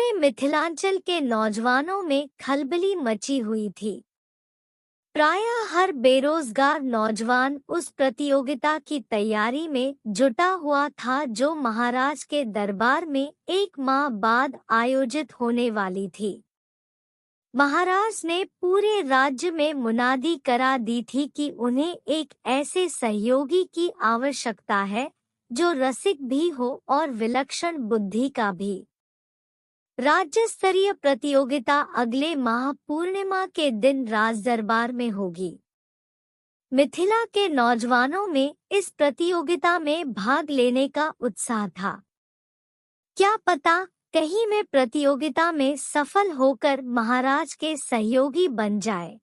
पूरे मिथिलांचल के नौजवानों में खलबली मची हुई थी। प्रायः हर बेरोजगार नौजवान उस प्रतियोगिता की तैयारी में जुटा हुआ था जो महाराज के दरबार में 1 माह बाद आयोजित होने वाली थी। महाराज ने पूरे राज्य में मुनादी करा दी थी कि उन्हें एक ऐसे सहयोगी की आवश्यकता है जो रसिक भी हो और विलक्षण बुद्धि का भी। राज्य स्तरीय प्रतियोगिता अगले माह पूर्णिमा के दिन राजदरबार में होगी। मिथिला के नौजवानों में इस प्रतियोगिता में भाग लेने का उत्साह था। क्या पता कहीं मैं प्रतियोगिता में सफल होकर महाराज के सहयोगी बन जाए,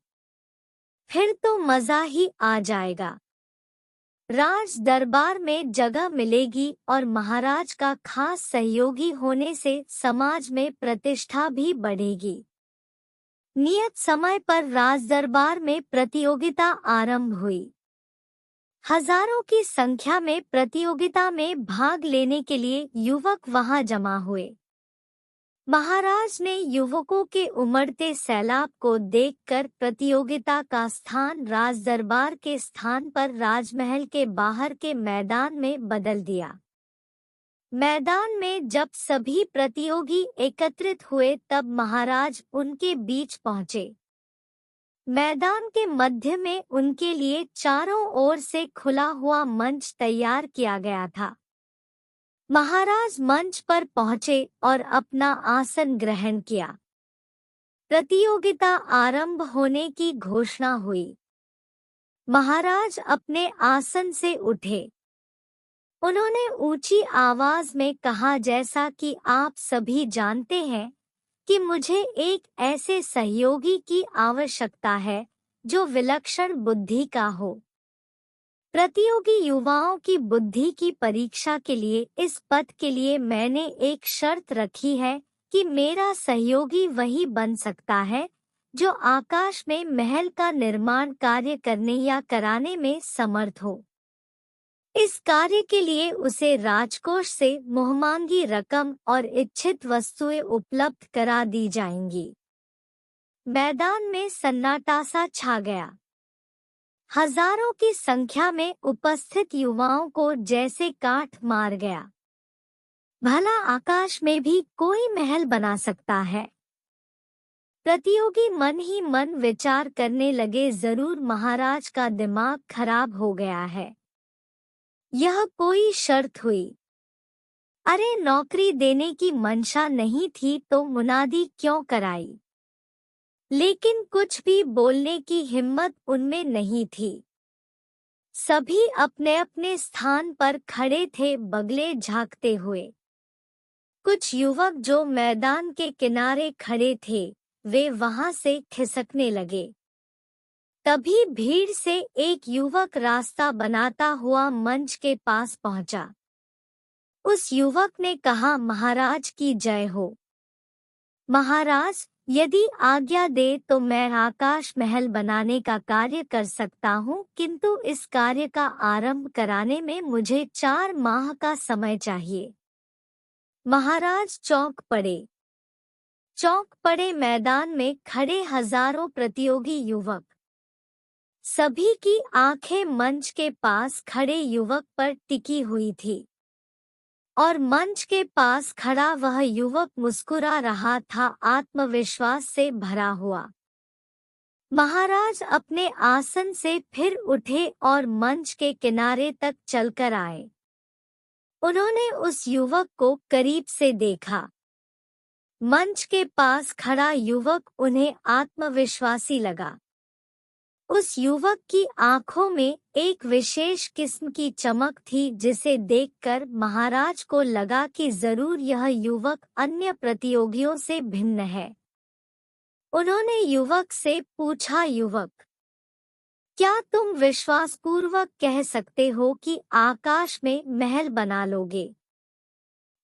फिर तो मजा ही आ जाएगा। राज दरबार में जगह मिलेगी और महाराज का खास सहयोगी होने से समाज में प्रतिष्ठा भी बढ़ेगी। नियत समय पर राज दरबार में प्रतियोगिता आरंभ हुई। हजारों की संख्या में प्रतियोगिता में भाग लेने के लिए युवक वहां जमा हुए। महाराज ने युवकों के उमड़ते सैलाब को देखकर प्रतियोगिता का स्थान राजदरबार के स्थान पर राजमहल के बाहर के मैदान में बदल दिया। मैदान में जब सभी प्रतियोगी एकत्रित हुए तब महाराज उनके बीच पहुंचे। मैदान के मध्य में उनके लिए चारों ओर से खुला हुआ मंच तैयार किया गया था। महाराज मंच पर पहुंचे और अपना आसन ग्रहण किया। प्रतियोगिता आरंभ होने की घोषणा हुई। महाराज अपने आसन से उठे। उन्होंने ऊंची आवाज में कहा, जैसा कि आप सभी जानते हैं कि मुझे एक ऐसे सहयोगी की आवश्यकता है जो विलक्षण बुद्धि का हो। प्रतियोगी युवाओं की बुद्धि की परीक्षा के लिए इस पद के लिए मैंने एक शर्त रखी है कि मेरा सहयोगी वही बन सकता है जो आकाश में महल का निर्माण कार्य करने या कराने में समर्थ हो। इस कार्य के लिए उसे राजकोष से मुहमांगी रकम और इच्छित वस्तुएं उपलब्ध करा दी जाएंगी। मैदान में सन्नाटा सा छा गया। हजारों की संख्या में उपस्थित युवाओं को जैसे काठ मार गया। भला आकाश में भी कोई महल बना सकता है? प्रतियोगी मन ही मन विचार करने लगे, जरूर महाराज का दिमाग खराब हो गया है। यह कोई शर्त हुई? अरे नौकरी देने की मंशा नहीं थी तो मुनादी क्यों कराई? लेकिन कुछ भी बोलने की हिम्मत उनमें नहीं थी। सभी अपने अपने स्थान पर खड़े थे, बगले झांकते हुए। कुछ युवक जो मैदान के किनारे खड़े थे वे वहां से खिसकने लगे। तभी भीड़ से एक युवक रास्ता बनाता हुआ मंच के पास पहुंचा। उस युवक ने कहा, महाराज की जय हो। महाराज, यदि आज्ञा दे तो मैं आकाश महल बनाने का कार्य कर सकता हूँ, किंतु इस कार्य का आरंभ कराने में मुझे 4 माह का समय चाहिए। महाराज चौंक पड़े। मैदान में खड़े हजारों प्रतियोगी युवक। सभी की आंखें मंच के पास खड़े युवक पर टिकी हुई थी और मंच के पास खड़ा वह युवक मुस्कुरा रहा था, आत्मविश्वास से भरा हुआ। महाराज अपने आसन से फिर उठे और मंच के किनारे तक चलकर आए। उन्होंने उस युवक को करीब से देखा। मंच के पास खड़ा युवक उन्हें आत्मविश्वासी लगा। उस युवक की आंखों में एक विशेष किस्म की चमक थी जिसे देखकर महाराज को लगा कि जरूर यह युवक अन्य प्रतियोगियों से भिन्न है। उन्होंने युवक से पूछा, युवक, क्या तुम विश्वासपूर्वक कह सकते हो कि आकाश में महल बना लोगे?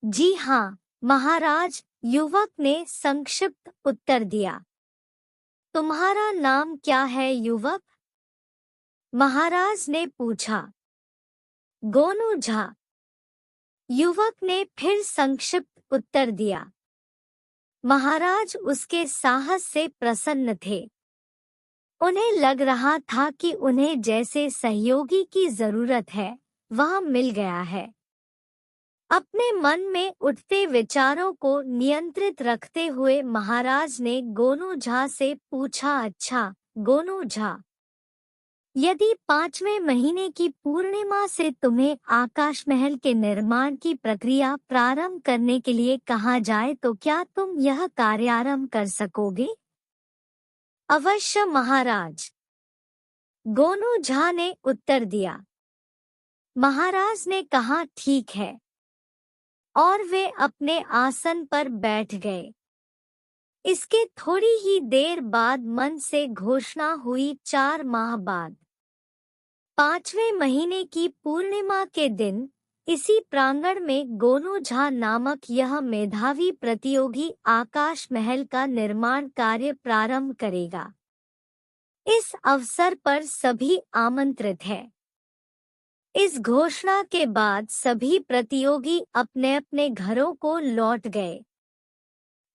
जी हाँ महाराज, युवक ने संक्षिप्त उत्तर दिया। तुम्हारा नाम क्या है युवक? महाराज ने पूछा। गोनू झा, युवक ने फिर संक्षिप्त उत्तर दिया। महाराज उसके साहस से प्रसन्न थे। उन्हें लग रहा था कि उन्हें जैसे सहयोगी की जरूरत है वह मिल गया है। अपने मन में उठते विचारों को नियंत्रित रखते हुए महाराज ने गोनू झा से पूछा, अच्छा गोनू झा, यदि 5वें महीने की पूर्णिमा से तुम्हें आकाश महल के निर्माण की प्रक्रिया प्रारंभ करने के लिए कहा जाए तो क्या तुम यह कार्यारंभ कर सकोगे? अवश्य महाराज, गोनू झा ने उत्तर दिया। महाराज ने कहा, ठीक है, और वे अपने आसन पर बैठ गए। इसके थोड़ी ही देर बाद मन से घोषणा हुई, 4 माह बाद 5वें महीने की पूर्णिमा के दिन इसी प्रांगण में गोनू झा नामक यह मेधावी प्रतियोगी आकाश महल का निर्माण कार्य प्रारंभ करेगा। इस अवसर पर सभी आमंत्रित हैं। इस घोषणा के बाद सभी प्रतियोगी अपने अपने घरों को लौट गए।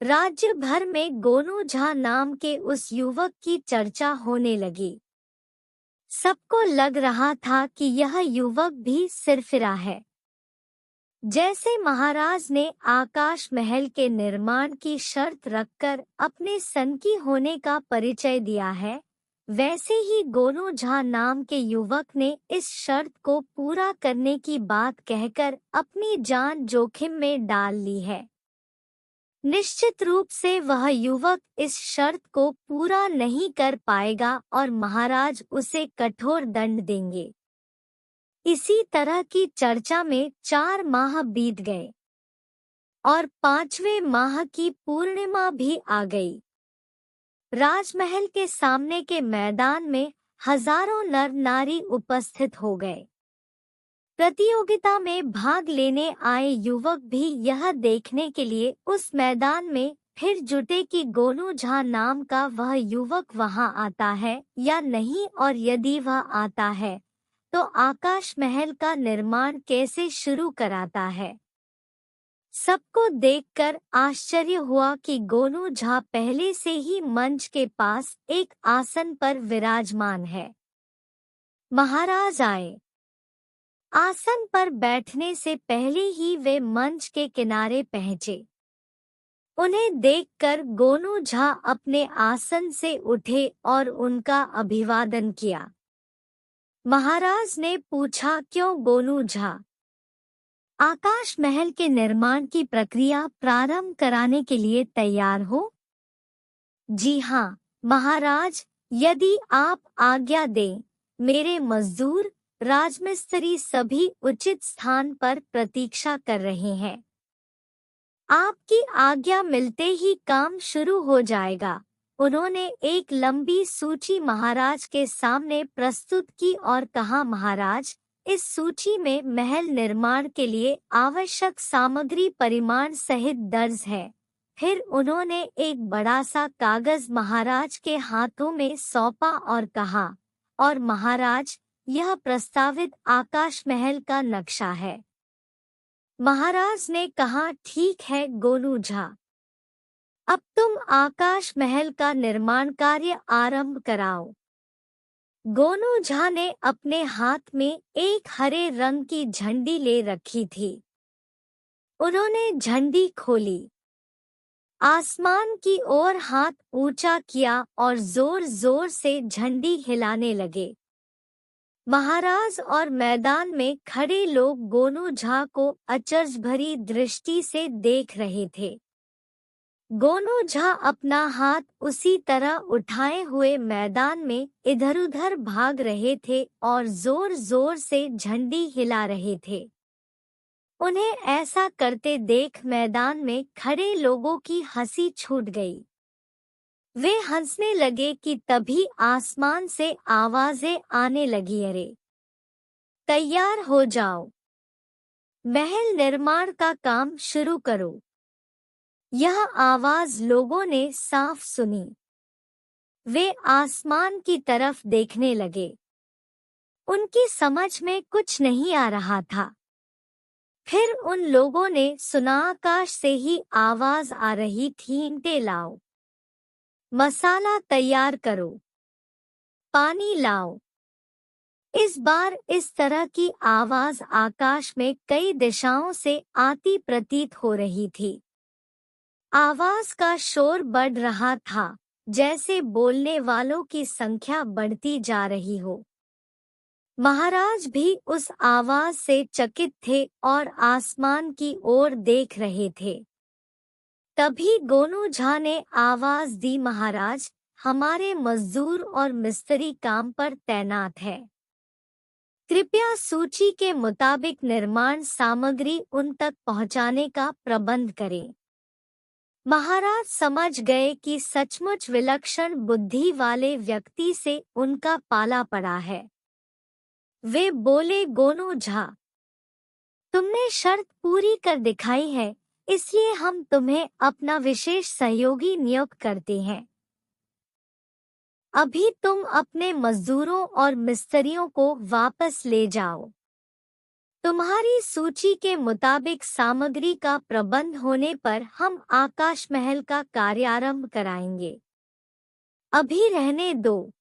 राज्य भर में गोनू झा नाम के उस युवक की चर्चा होने लगी। सबको लग रहा था कि यह युवक भी सिरफिरा है। जैसे महाराज ने आकाश महल के निर्माण की शर्त रखकर अपने सनकी होने का परिचय दिया है, वैसे ही गोनू झा नाम के युवक ने इस शर्त को पूरा करने की बात कहकर अपनी जान जोखिम में डाल ली है। निश्चित रूप से वह युवक इस शर्त को पूरा नहीं कर पाएगा और महाराज उसे कठोर दंड देंगे। इसी तरह की चर्चा में 4 माह बीत गए और 5वें माह की पूर्णिमा भी आ गई। राजमहल के सामने के मैदान में हजारों नर नारी उपस्थित हो गए। प्रतियोगिता में भाग लेने आए युवक भी यह देखने के लिए उस मैदान में फिर जुटे कि गोनू झा नाम का वह युवक वहां आता है या नहीं, और यदि वह आता है तो आकाश महल का निर्माण कैसे शुरू कराता है। सबको देखकर आश्चर्य हुआ कि गोनू झा पहले से ही मंच के पास एक आसन पर विराजमान है। महाराज आए। आसन पर बैठने से पहले ही वे मंच के किनारे पहुंचे। उन्हें देखकर गोनू झा अपने आसन से उठे और उनका अभिवादन किया। महाराज ने पूछा, क्यों गोनू झा, आकाश महल के निर्माण की प्रक्रिया प्रारंभ कराने के लिए तैयार हो? जी हाँ महाराज, यदि आप आज्ञा दें। मेरे मजदूर राजमिस्त्री सभी उचित स्थान पर प्रतीक्षा कर रहे हैं। आपकी आज्ञा मिलते ही काम शुरू हो जाएगा। उन्होंने एक लंबी सूची महाराज के सामने प्रस्तुत की और कहा, महाराज, इस सूची में महल निर्माण के लिए आवश्यक सामग्री परिमाण सहित दर्ज है। फिर उन्होंने एक बड़ा सा कागज महाराज के हाथों में सौंपा और कहा, और महाराज, यह प्रस्तावित आकाश महल का नक्शा है। महाराज ने कहा, ठीक है गोनू झा, अब तुम आकाश महल का निर्माण कार्य आरंभ कराओ। गोनू झा ने अपने हाथ में एक हरे रंग की झंडी ले रखी थी। उन्होंने झंडी खोली, आसमान की ओर हाथ ऊंचा किया और जोर जोर से झंडी हिलाने लगे। महाराज और मैदान में खड़े लोग गोनू झा को अचरज भरी दृष्टि से देख रहे थे। गोनू झा अपना हाथ उसी तरह उठाए हुए मैदान में इधर-उधर भाग रहे थे और जोर जोर से झंडी हिला रहे थे। उन्हें ऐसा करते देख मैदान में खड़े लोगों की हंसी छूट गई। वे हंसने लगे कि तभी आसमान से आवाजें आने लगी, अरे तैयार हो जाओ, महल निर्माण का काम शुरू करो। यह आवाज लोगों ने साफ सुनी। वे आसमान की तरफ देखने लगे। उनकी समझ में कुछ नहीं आ रहा था। फिर उन लोगों ने सुना आकाश से ही आवाज आ रही थी, ईंटें लाओ, मसाला तैयार करो, पानी लाओ। इस बार इस तरह की आवाज आकाश में कई दिशाओं से आती प्रतीत हो रही थी। आवाज का शोर बढ़ रहा था, जैसे बोलने वालों की संख्या बढ़ती जा रही हो। महाराज भी उस आवाज से चकित थे और आसमान की ओर देख रहे थे। तभी गोनू झा ने आवाज दी, महाराज, हमारे मजदूर और मिस्त्री काम पर तैनात है। कृपया सूची के मुताबिक निर्माण सामग्री उन तक पहुंचाने का प्रबंध करें। महाराज समझ गए कि सचमुच विलक्षण बुद्धि वाले व्यक्ति से उनका पाला पड़ा है। वे बोले, गोनू झा, तुमने शर्त पूरी कर दिखाई है, इसलिए हम तुम्हें अपना विशेष सहयोगी नियुक्त करते हैं। अभी तुम अपने मजदूरों और मिस्त्रियों को वापस ले जाओ। तुम्हारी सूची के मुताबिक सामग्री का प्रबंध होने पर हम आकाश महल का कार्यारंभ कराएंगे। अभी रहने दो।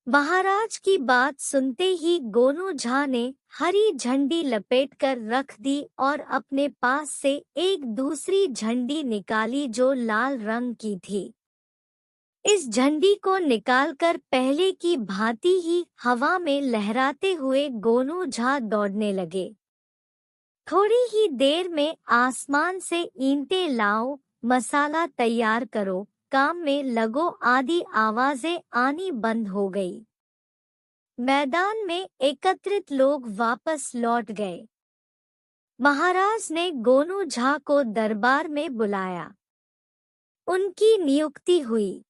महाराज की बात सुनते ही गोनू झा ने हरी झंडी लपेटकर रख दी और अपने पास से एक दूसरी झंडी निकाली जो लाल रंग की थी। इस झंडी को निकालकर पहले की भांति ही हवा में लहराते हुए गोनू झा दौड़ने लगे। थोड़ी ही देर में आसमान से ईंटें लाओ, मसाला तैयार करो, काम में लगो आदि आवाजें आनी बंद हो गई। मैदान में एकत्रित लोग वापस लौट गए। महाराज ने गोनू झा को दरबार में बुलाया। उनकी नियुक्ति हुई।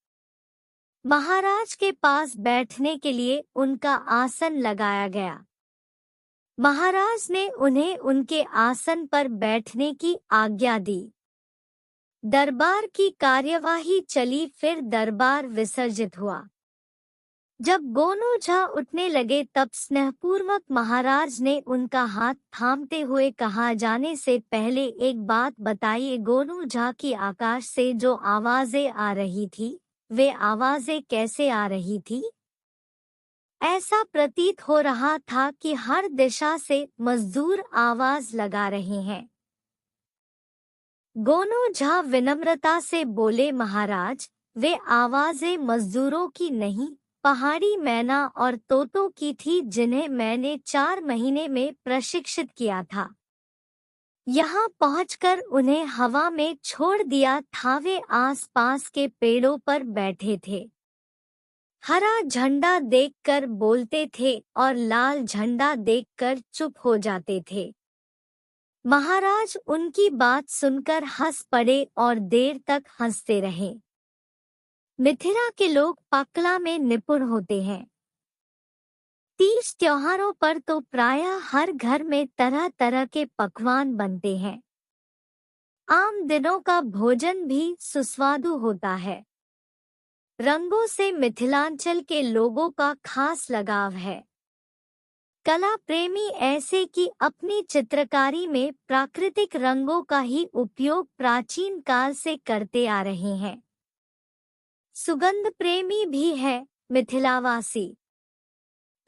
महाराज के पास बैठने के लिए उनका आसन लगाया गया। महाराज ने उन्हें उनके आसन पर बैठने की आज्ञा दी। दरबार की कार्यवाही चली, फिर दरबार विसर्जित हुआ। जब गोनू झा उठने लगे तब स्नेहपूर्वक महाराज ने उनका हाथ थामते हुए कहा, जाने से पहले एक बात बताइए, गोनू झा की आकाश से जो आवाजें आ रही थी, वे आवाजें कैसे आ रही थी? ऐसा प्रतीत हो रहा था कि हर दिशा से मजदूर आवाज लगा रहे हैं। गोनू झा विनम्रता से बोले, महाराज, वे आवाजें मजदूरों की नहीं, पहाड़ी मैना और तोतों की थी, जिन्हें मैंने 4 महीने में प्रशिक्षित किया था। यहाँ पहुंचकर उन्हें हवा में छोड़ दिया था। वे आसपास के पेड़ों पर बैठे थे। हरा झंडा देखकर बोलते थे और लाल झंडा देखकर चुप हो जाते थे। महाराज उनकी बात सुनकर हंस पड़े और देर तक हंसते रहे। मिथिला के लोग पाकला में निपुण होते हैं। तीज त्योहारों पर तो प्रायः हर घर में तरह तरह के पकवान बनते हैं। आम दिनों का भोजन भी सुस्वादु होता है। रंगों से मिथिलांचल के लोगों का खास लगाव है। कला प्रेमी ऐसे कि अपनी चित्रकारी में प्राकृतिक रंगों का ही उपयोग प्राचीन काल से करते आ रहे हैं। सुगंध प्रेमी भी है मिथिलावासी।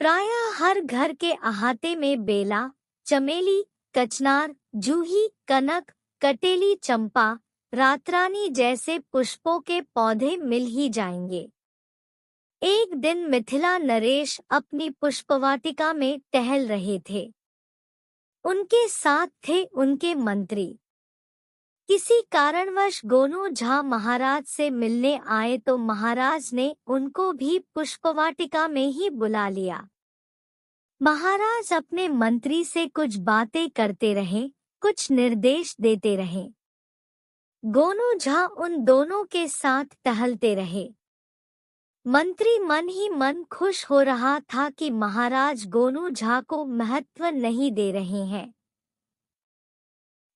प्रायः हर घर के अहाते में बेला, चमेली, कचनार, जूही, कनक, कटेली, चंपा, रातरानी जैसे पुष्पों के पौधे मिल ही जाएंगे। एक दिन मिथिला नरेश अपनी पुष्पवाटिका में टहल रहे थे। उनके साथ थे उनके मंत्री। किसी कारणवश गोनू झा महाराज से मिलने आए तो महाराज ने उनको भी पुष्पवाटिका में ही बुला लिया। महाराज अपने मंत्री से कुछ बातें करते रहे, कुछ निर्देश देते रहे। गोनू झा उन दोनों के साथ टहलते रहे। मंत्री मन ही मन खुश हो रहा था कि महाराज गोनू झा को महत्व नहीं दे रहे हैं।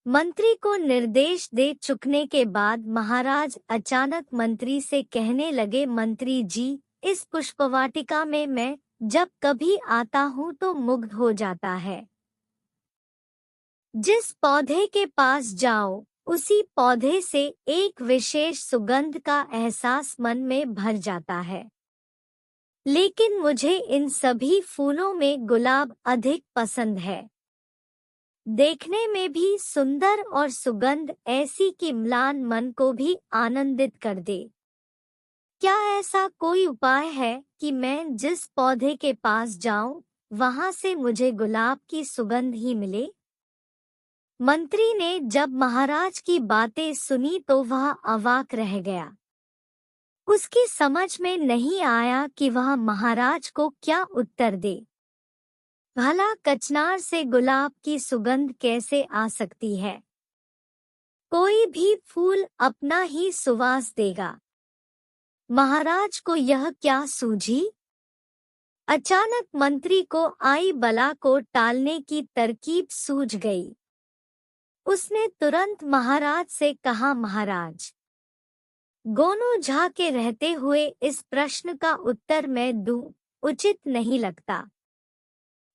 मंत्री को निर्देश दे चुकने के बाद महाराज अचानक मंत्री से कहने लगे, मंत्री जी, इस पुष्पवाटिका में मैं जब कभी आता हूँ तो मुग्ध हो जाता है। जिस पौधे के पास जाओ, उसी पौधे से एक विशेष सुगंध का एहसास मन में भर जाता है। लेकिन मुझे इन सभी फूलों में गुलाब अधिक पसंद है। देखने में भी सुंदर और सुगंध ऐसी कि म्लान मन को भी आनंदित कर दे। क्या ऐसा कोई उपाय है कि मैं जिस पौधे के पास जाऊं, वहां से मुझे गुलाब की सुगंध ही मिले? मंत्री ने जब महाराज की बातें सुनी तो वह अवाक रह गया। उसकी समझ में नहीं आया कि वह महाराज को क्या उत्तर दे। भला कचनार से गुलाब की सुगंध कैसे आ सकती है? कोई भी फूल अपना ही सुवास देगा। महाराज को यह क्या सूझी? अचानक मंत्री को आई बला को टालने की तरकीब सूझ गई। उसने तुरंत महाराज से कहा, महाराज, गोनू झा के रहते हुए इस प्रश्न का उत्तर मैं दूं उचित नहीं लगता।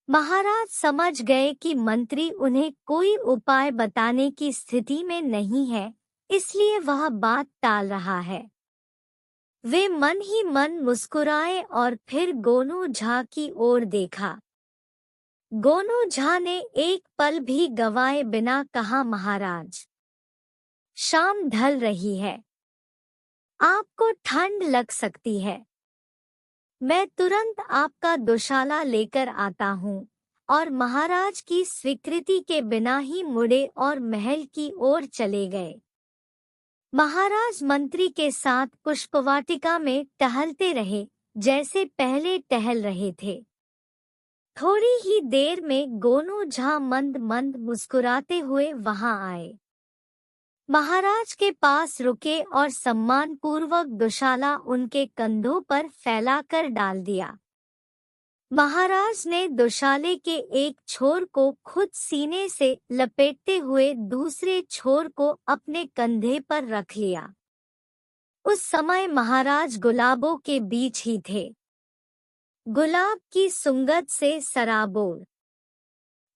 महाराज समझ गए कि मंत्री उन्हें कोई उपाय बताने की स्थिति में नहीं है, इसलिए वह बात टाल रहा है। वे मन ही मन मुस्कुराए और फिर गोनू झा की ओर देखा। गोनू झा ने एक पल भी गवाए बिना कहा, महाराज, शाम ढल रही है, आपको ठंड लग सकती है। मैं तुरंत आपका दुशाला लेकर आता हूँ। और महाराज की स्वीकृति के बिना ही मुड़े और महल की ओर चले गए। महाराज मंत्री के साथ पुष्पवाटिका में टहलते रहे, जैसे पहले टहल रहे थे। थोड़ी ही देर में गोनू झा मंद मंद मुस्कुराते हुए वहां आए। महाराज के पास रुके और सम्मानपूर्वक दुशाला उनके कंधों पर फैलाकर डाल दिया। महाराज ने दुशाले के एक छोर को खुद सीने से लपेटते हुए दूसरे छोर को अपने कंधे पर रख लिया। उस समय महाराज गुलाबों के बीच ही थे, गुलाब की सुगंध से सराबोर।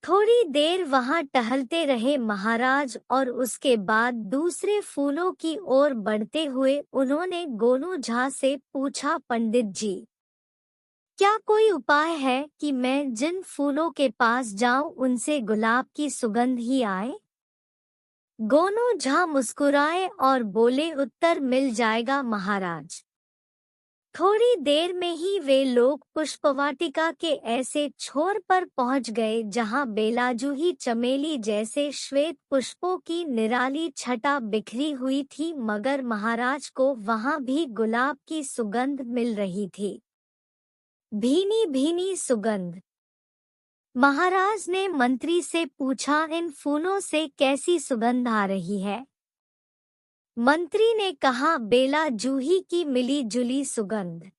थोड़ी देर वहां टहलते रहे महाराज और उसके बाद दूसरे फूलों की ओर बढ़ते हुए उन्होंने गोनू झा से पूछा, पंडित जी, क्या कोई उपाय है कि मैं जिन फूलों के पास जाऊं उनसे गुलाब की सुगंध ही आए? गोनू झा मुस्कुराए और बोले, उत्तर मिल जाएगा महाराज। थोड़ी देर में ही वे लोग पुष्पवाटिका के ऐसे छोर पर पहुंच गए जहां बेलाजूही चमेली जैसे श्वेत पुष्पों की निराली छटा बिखरी हुई थी, मगर महाराज को वहां भी गुलाब की सुगंध मिल रही थी, भीनी भीनी सुगंध। महाराज ने मंत्री से पूछा, इन फूलों से कैसी सुगंध आ रही है? मंत्री ने कहा, बेला जूही की मिली जुली सुगंध।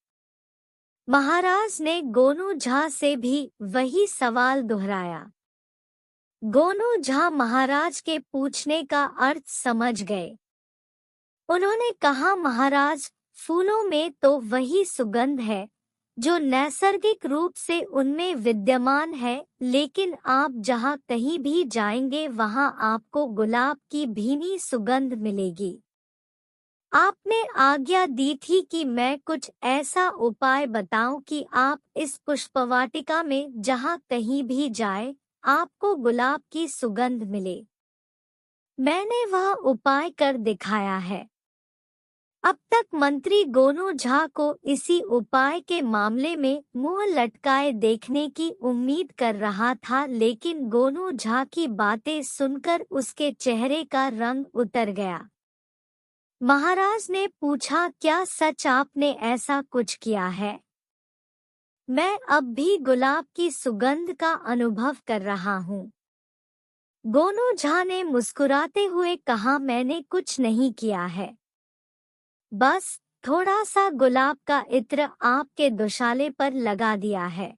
महाराज ने गोनू झा से भी वही सवाल दोहराया। गोनू झा महाराज के पूछने का अर्थ समझ गए। उन्होंने कहा, महाराज, फूलों में तो वही सुगंध है जो नैसर्गिक रूप से उनमें विद्यमान है, लेकिन आप जहाँ कहीं भी जाएंगे वहाँ आपको गुलाब की भीनी सुगंध मिलेगी। आपने आज्ञा दी थी कि मैं कुछ ऐसा उपाय बताऊं कि आप इस पुष्पवाटिका में जहाँ कहीं भी जाए आपको गुलाब की सुगंध मिले। मैंने वह उपाय कर दिखाया है। अब तक मंत्री गोनू झा को इसी उपाय के मामले में मुंह लटकाए देखने की उम्मीद कर रहा था, लेकिन गोनू झा की बातें सुनकर उसके चेहरे का रंग उतर गया। महाराज ने पूछा, क्या सच आपने ऐसा कुछ किया है? मैं अब भी गुलाब की सुगंध का अनुभव कर रहा हूँ। गोनू झा ने मुस्कुराते हुए कहा, मैंने कुछ नहीं किया है, बस थोड़ा सा गुलाब का इत्र आपके दुशाले पर लगा दिया है।